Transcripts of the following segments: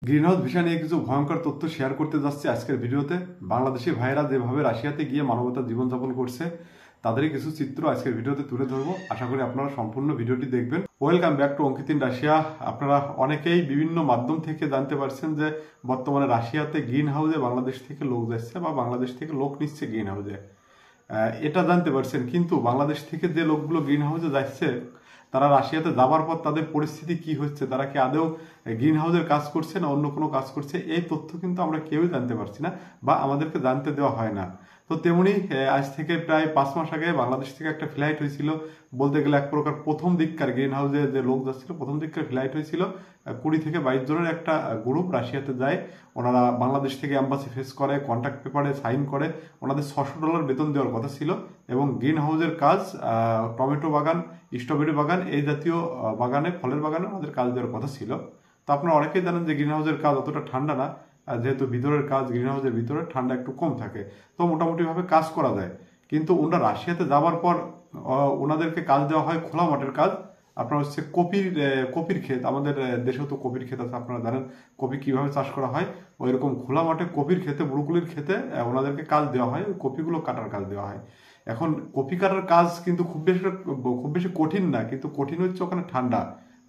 Greenhouse visa নিয়ে কিছু ভয়ঙ্কর তথ্য শেয়ার করতে যাচ্ছি আজকের ভিডিওতে। বাংলাদেশি ভাইয়েরা যেভাবে রাশিয়াতে গিয়ে মানবতার জীবনযাপন করছে তাদেরই কিছু চিত্র আজকের ভিডিওতে তুলে ধরবো। আশা করি আপনারা সম্পূর্ণ ভিডিওটি দেখবেন। Welcome back to Ankit in Russia. আপনারা অনেকেই বিভিন্ন মাধ্যম থেকে জানতে পারছেন যে বর্তমানে রাশিয়াতে গ্রিন হাউসে বাংলাদেশ থেকে লোক যাচ্ছে বা বাংলাদেশ থেকে লোক নিচ্ছে গ্রিন হাউসে, এটা জানতে পারছেন। কিন্তু বাংলাদেশ থেকে যে লোকগুলো গ্রিন হাউসে যাচ্ছে তারা রাশিয়াতে যাবার পর তাদের পরিস্থিতি কি হচ্ছে, তারা কি আদৌ গ্রিন হাউসের কাজ করছে না অন্য কোনো কাজ করছে, এই তথ্য কিন্তু আমরা কেউই জানতে পারছি না বা আমাদেরকে জানতে দেওয়া হয় না। তো তেমনি আজ থেকে প্রায় 5 মাস আগে বাংলাদেশ থেকে একটা ফ্লাইট হয়েছিল, বলতে গেলে এক প্রকার প্রথম দিককার গ্রিন হাউসে যে লোক যাচ্ছিল প্রথম দিককার ফ্লাইট হয়েছিল। 20 থেকে 22 জনের একটা গ্রুপ রাশিয়াতে যায়। ওনারা বাংলাদেশ থেকে অ্যাম্বাসি ফেস করে, কন্ট্রাক্ট পেপারে সাইন করে। ওনাদের $600 বেতন দেওয়ার কথা ছিল এবং গ্রিন হাউসের কাজ টমেটো বাগান, স্ট্রবেরি বাগান, এই জাতীয় বাগানে, ফলের বাগানে ওনাদের কাজ দেওয়ার কথা ছিল। তো আপনারা অনেকেই জানেন যে গ্রিন হাউসের কাজ অতটা ঠান্ডা না, যেহেতু ভিতরের কাজ গ্রিন হাউসের ভিতরে ঠান্ডা একটু কম থাকে, তো মোটামুটিভাবে কাজ করা যায়। কিন্তু ওনারা রাশিয়াতে যাওয়ার পর ওনাদেরকে কাজ দেওয়া হয় খোলা মাঠের কাজ। আপনার হচ্ছে কপির ক্ষেত, আমাদের দেশেও তো কপির ক্ষেত আছে, আপনারা জানেন কপি কিভাবে চাষ করা হয়। ওই রকম খোলা মাঠে কপির ক্ষেতে, ব্রুকুলির ক্ষেতে ওনাদেরকে কাজ দেওয়া হয়, ওই কপিগুলো কাটার কাজ দেওয়া হয়। এখন কপি কাটার কাজ কিন্তু খুব বেশি কঠিন না, কিন্তু কঠিন হচ্ছে ওখানে ঠান্ডা।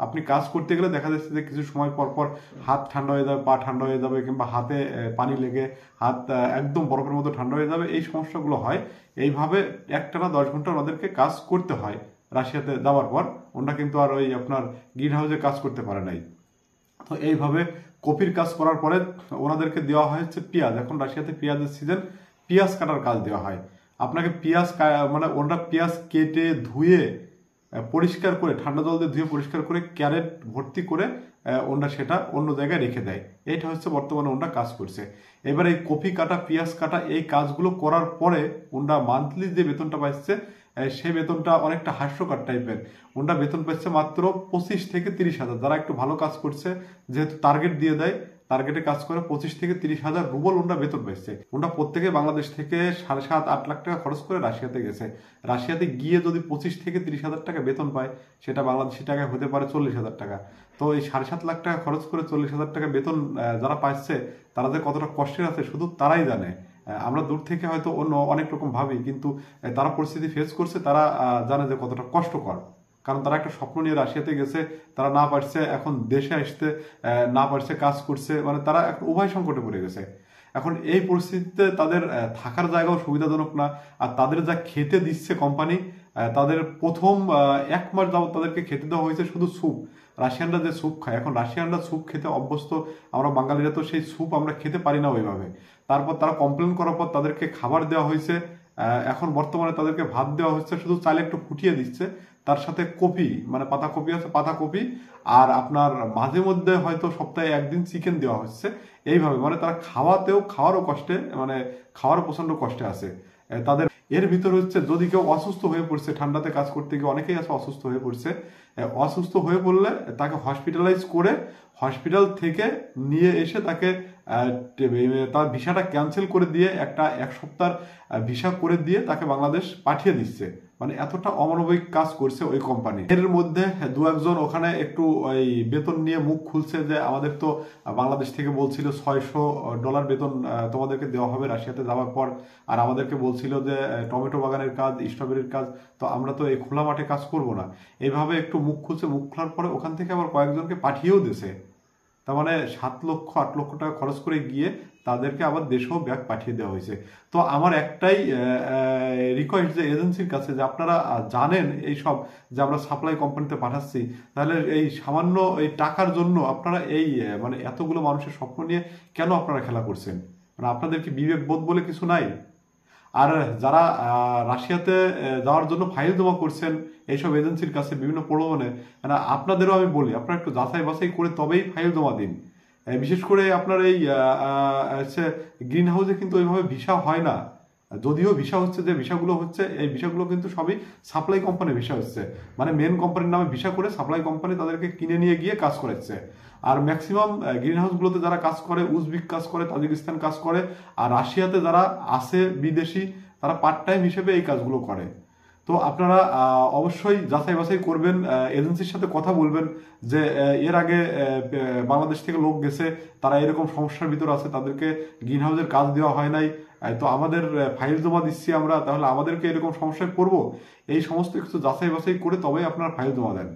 আপনি কাজ করতে গেলে দেখা যাচ্ছে যে কিছু সময় পর পর হাত ঠান্ডা হয়ে যাবে, পা ঠান্ডা হয়ে যাবে, কিংবা হাতে পানি লেগে হাত একদম বরফের মতো ঠান্ডা হয়ে যাবে, এই সমস্যাগুলো হয়। এইভাবে একটানা 10 ঘন্টা ওনাদেরকে কাজ করতে হয়। রাশিয়াতে যাওয়ার পর ওনারা কিন্তু আর ওই আপনার গ্রিন হাউসে কাজ করতে পারে নাই। তো এইভাবে কপির কাজ করার পরে ওনাদেরকে দেওয়া হয় হচ্ছে পেঁয়াজ। এখন রাশিয়াতে পেঁয়াজের সিজন, পেঁয়াজ কাটার কাজ দেওয়া হয় আপনাকে। মানে ওনারা পেঁয়াজ কেটে ধুয়ে পরিষ্কার করে, ঠান্ডা জল দিয়ে ধুয়ে পরিষ্কার করে ক্যারেট ভর্তি করে ওনারা সেটা অন্য জায়গায় রেখে দেয়। এইটা হচ্ছে বর্তমানে ওনারা কাজ করছে। এবার এই কপি কাটা, পেঁয়াজ কাটা, এই কাজগুলো করার পরে ওনারা মান্থলি যে বেতনটা পাচ্ছে সেই বেতনটা অনেকটা হাস্যকর টাইপের। ওনারা বেতন পাচ্ছে মাত্র 25 থেকে 30 হাজার। যারা একটু ভালো কাজ করছে, যেহেতু টার্গেট দিয়ে দেয়, টার্গেটে কাজ করে 25 থেকে 30 হাজার রুবল ওনারা বেতন পাচ্ছে। ওনারা প্রত্যেকে বাংলাদেশ থেকে 7.5-8 লাখ টাকা খরচ করে রাশিয়াতে গেছে। রাশিয়াতে গিয়ে যদি 25 থেকে 30 হাজার টাকা বেতন পায়, সেটা বাংলাদেশি টাকায় হতে পারে 40 হাজার টাকা। তো এই 7.5 লাখ টাকা খরচ করে 40 হাজার টাকা বেতন যারা পাচ্ছে, তারা যে কতটা কষ্টের আছে শুধু তারাই জানে। আমরা দূর থেকে হয়তো অন্য অনেক রকম ভাবি, কিন্তু তারা পরিস্থিতি ফেস করছে, তারা জানে যে কতটা কষ্টকর। কারণ তারা একটা স্বপ্ন নিয়ে রাশিয়াতে গেছে, তারা না পারছে এখন দেশে আসতে, না পারছে কাজ করছে, মানে তারা একটা উভয় সংকটে পড়ে গেছে। এখন এই পরিস্থিতিতে তাদের থাকার জায়গাও সুবিধাজনক না। আর তাদের যা খেতে দিচ্ছে কোম্পানি, তাদের প্রথম 1 মাস যাবত তাদেরকে খেতে দেওয়া হয়েছে শুধু স্যুপ। রাশিয়ানরা যে স্যুপ খায়, এখন রাশিয়ানরা স্যুপ খেতে অভ্যস্ত, আমরা বাঙালিরা তো সেই স্যুপ আমরা খেতে পারি না ওইভাবে। তারপর তারা কমপ্লেন করার পর তাদেরকে খাবার দেওয়া হয়েছে। এখন বর্তমানে তাদেরকে ভাত দেওয়া হচ্ছে, শুধু চালে একটু ফুটিয়ে দিচ্ছে, তার সাথে কপি, মানে পাতা কপি আছে, পাতা কপি, আর আপনার মাঝে মধ্যে হয়তো সপ্তাহে 1 দিন চিকেন দেওয়া হচ্ছে। এইভাবে মানে তারা খাওয়ারও কষ্টে, মানে খাওয়ারও প্রচন্ড কষ্টে আছে তাদের। এর ভিতর হচ্ছে যদি কেউ অসুস্থ হয়ে পড়ছে, ঠান্ডাতে কাজ করতে গিয়ে অনেকেই আছে অসুস্থ হয়ে পড়ছে, অসুস্থ হয়ে পড়লে তাকে হসপিটালাইজ করে হসপিটাল থেকে নিয়ে এসে তাকে তার ভিসাটা ক্যান্সেল করে দিয়ে একটা 1 সপ্তাহ ভিসা করে দিয়ে তাকে বাংলাদেশ পাঠিয়ে দিচ্ছে। মানে এতটা অমানবিক কাজ করছে ওই কোম্পানি। এর মধ্যে 2-1 জন ওখানে একটু ওই বেতন নিয়ে মুখ খুলছে যে আমাদের তো বাংলাদেশ থেকে বলছিল $600 বেতন তোমাদেরকে দেওয়া হবে রাশিয়াতে যাওয়ার পর, আর আমাদেরকে বলছিল যে টমেটো বাগানের কাজ, স্ট্রবেরির কাজ, তো আমরা তো এই খোলা মাঠে কাজ করব না। এইভাবে একটু মুখ খুলছে, মুখ খোলার পরে ওখান থেকে আবার কয়েকজনকে পাঠিয়েও দিয়েছে। তার মানে 7-8 লক্ষ টাকা খরচ করে গিয়ে তাদেরকে আবার দেশেও ব্যাগ পাঠিয়ে দেওয়া হয়েছে। তো আমার একটাই রিকোয়েস্ট যে এজেন্সির কাছে, যে আপনারা জানেন এই সব যে আমরা সাপ্লাই কোম্পানিতে পাঠাচ্ছি, তাহলে এই সামান্য এই টাকার জন্য আপনারা এই মানে এতগুলো মানুষের স্বপ্ন নিয়ে কেন আপনারা খেলা করছেন? মানে আপনাদের কি বিবেক বোধ বলে কিছু নাই? আর যারা রাশিয়াতে যাওয়ার জন্য ফাইল জমা করছেন এইসব এজেন্সির কাছে বিভিন্ন প্রলোভনে, মানে আপনাদেরও আমি বলি, আপনারা একটু যাচাই বাছাই করে তবেই ফাইল জমা দিন। বিশেষ করে আপনার এই গ্রিন হাউসে কিন্তু ওইভাবে ভিসা হয় না। যদিও ভিসা হচ্ছে, যে ভিসাগুলো হচ্ছে, এই ভিসাগুলো কিন্তু সবই সাপ্লাই কোম্পানির ভিসা হচ্ছে। মানে মেন কোম্পানির নামে ভিসা করে সাপ্লাই কোম্পানি তাদেরকে কিনে নিয়ে গিয়ে কাজ করাচ্ছে। আর ম্যাক্সিমাম গ্রিন হাউসগুলোতে যারা কাজ করে, উজবেক কাজ করে, তাজিকিস্তান কাজ করে, আর রাশিয়াতে যারা আছে বিদেশি, তারা পার্ট টাইম হিসেবে এই কাজগুলো করে। তো তো আপনারা অবশ্যই যাচাই বাছাই করবেন, এজেন্সির সাথে কথা বলবেন যে এর আগে বাংলাদেশ থেকে লোক গেছে, তারা এরকম সমস্যার ভিতর আছে, তাদেরকে গ্রিন হাউসের কাজ দেওয়া হয় নাই, তো আমাদের ফাইল জমা দিচ্ছি আমরা, তাহলে আমাদেরকে এরকম সমস্যায় পড়বো। এই সমস্ত কিছু যাচাই বাছাই করে তবেই আপনারা ফাইল জমা দেন।